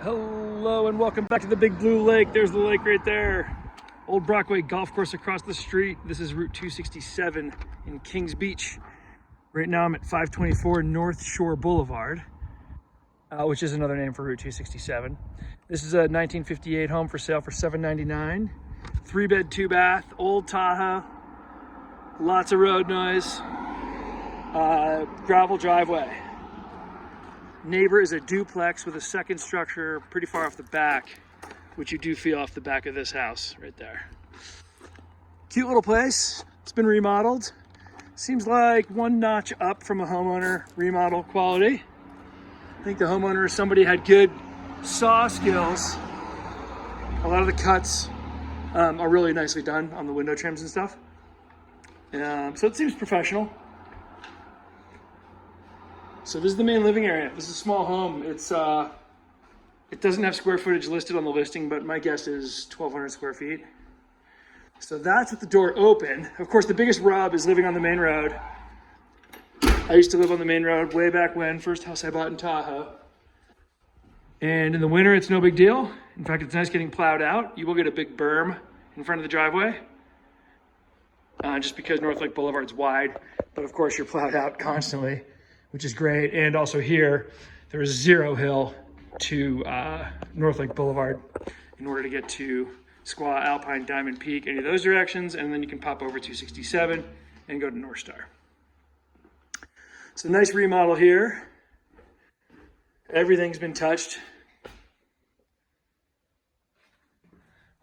Hello and welcome back to the Big Blue Lake. There's the lake right there. Old Brockway Golf Course across the street. This is Route 267 in Kings Beach. Right now I'm at 524 North Shore Blvd, which is another name for Route 267. This is a 1958 home for sale for $799. 3-bed, 2-bath, old Tahoe, lots of road noise, gravel driveway. Neighbor is a duplex with a second structure pretty far off the back, which you do feel off the back of this house right there. Cute little place. It's been remodeled. Seems like one notch up from a homeowner remodel quality. I think the homeowner, somebody had good saw skills. A lot of the cuts are really nicely done on the window trims and stuff. So it seems professional. So this is the main living area. This is a small home. It doesn't have square footage listed on the listing, but my guess is 1,200 square feet. So that's with the door open. Of course, the biggest rub is living on the main road. I used to live on the main road way back when, first house I bought in Tahoe. And in the winter, it's no big deal. In fact, it's nice getting plowed out. You will get a big berm in front of the driveway, just because North Lake Boulevard's wide. But of course, you're plowed out constantly, which is great. And also here, there is zero hill to North Lake Boulevard in order to get to Squaw, Alpine, Diamond Peak, any of those directions. And then you can pop over 267 and go to North Star. So nice remodel here. Everything's been touched.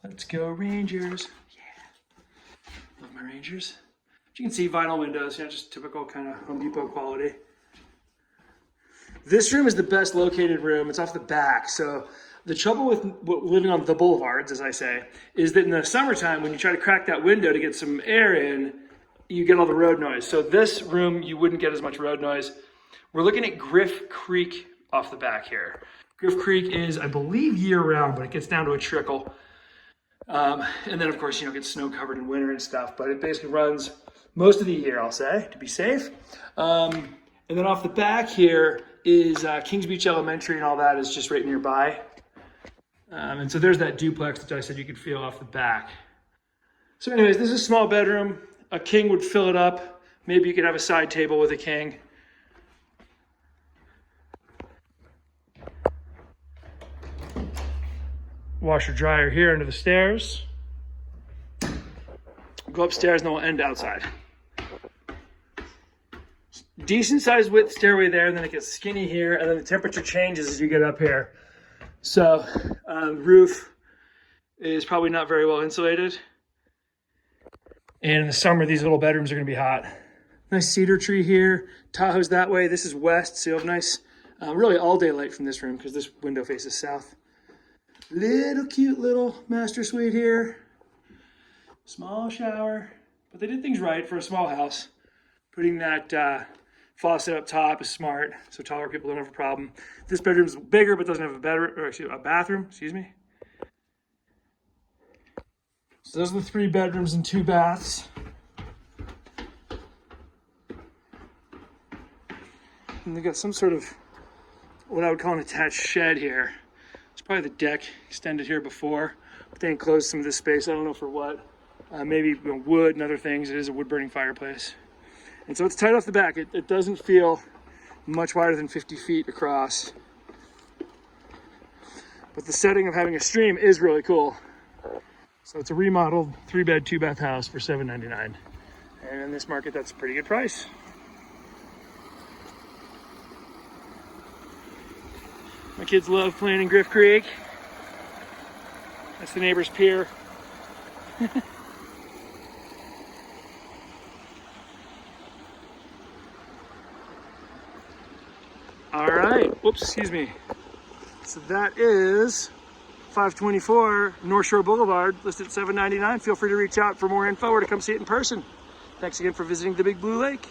Let's go Rangers. Yeah, love my Rangers. As you can see, vinyl windows, just typical kind of Home Depot quality. This room is the best located room. It's off the back. So the trouble with living on the boulevards, as I say, is that in the summertime, when you try to crack that window to get some air in, you get all the road noise. So this room, you wouldn't get as much road noise. We're looking at Griff Creek off the back here. Griff Creek is, I believe, year-round, but it gets down to a trickle. And then, of course, it gets snow-covered in winter and stuff, but it basically runs most of the year, I'll say, to be safe. And then off the back here is Kings Beach Elementary, and all that is just right nearby. And so there's that duplex that I said you could feel off the back. So anyways, this is a small bedroom. A king would fill it up. Maybe you could have a side table with a king. Washer dryer here under the stairs. Go upstairs and then we'll end outside. Decent sized width stairway there, and then it gets skinny here, and then the temperature changes as you get up here. So roof is probably not very well insulated. And in the summer, these little bedrooms are gonna be hot. Nice cedar tree here. Tahoe's that way. This is west, so you have nice, really all day light from this room because this window faces south. Little cute little master suite here. Small shower, but they did things right for a small house. Putting that faucet up top is smart, so taller people don't have a problem. This bedroom's bigger, but doesn't have a bathroom, excuse me. So those are the 3 bedrooms and 2 baths. And they've got some sort of, what I would call an attached shed here. It's probably the deck extended here before, but they enclosed some of this space. I don't know for what. Maybe wood and other things. It is a wood-burning fireplace. And so it's tight off the back. It doesn't feel much wider than 50 feet across. But the setting of having a stream is really cool. So it's a remodeled 3-bed, 2-bath house for $799. And in this market, that's a pretty good price. My kids love playing in Griff Creek. That's the neighbor's pier. All right, whoops, excuse me. So that is 524 North Shore Boulevard, listed at $799. Feel free to reach out for more info or to come see it in person. Thanks again for visiting the Big Blue Lake.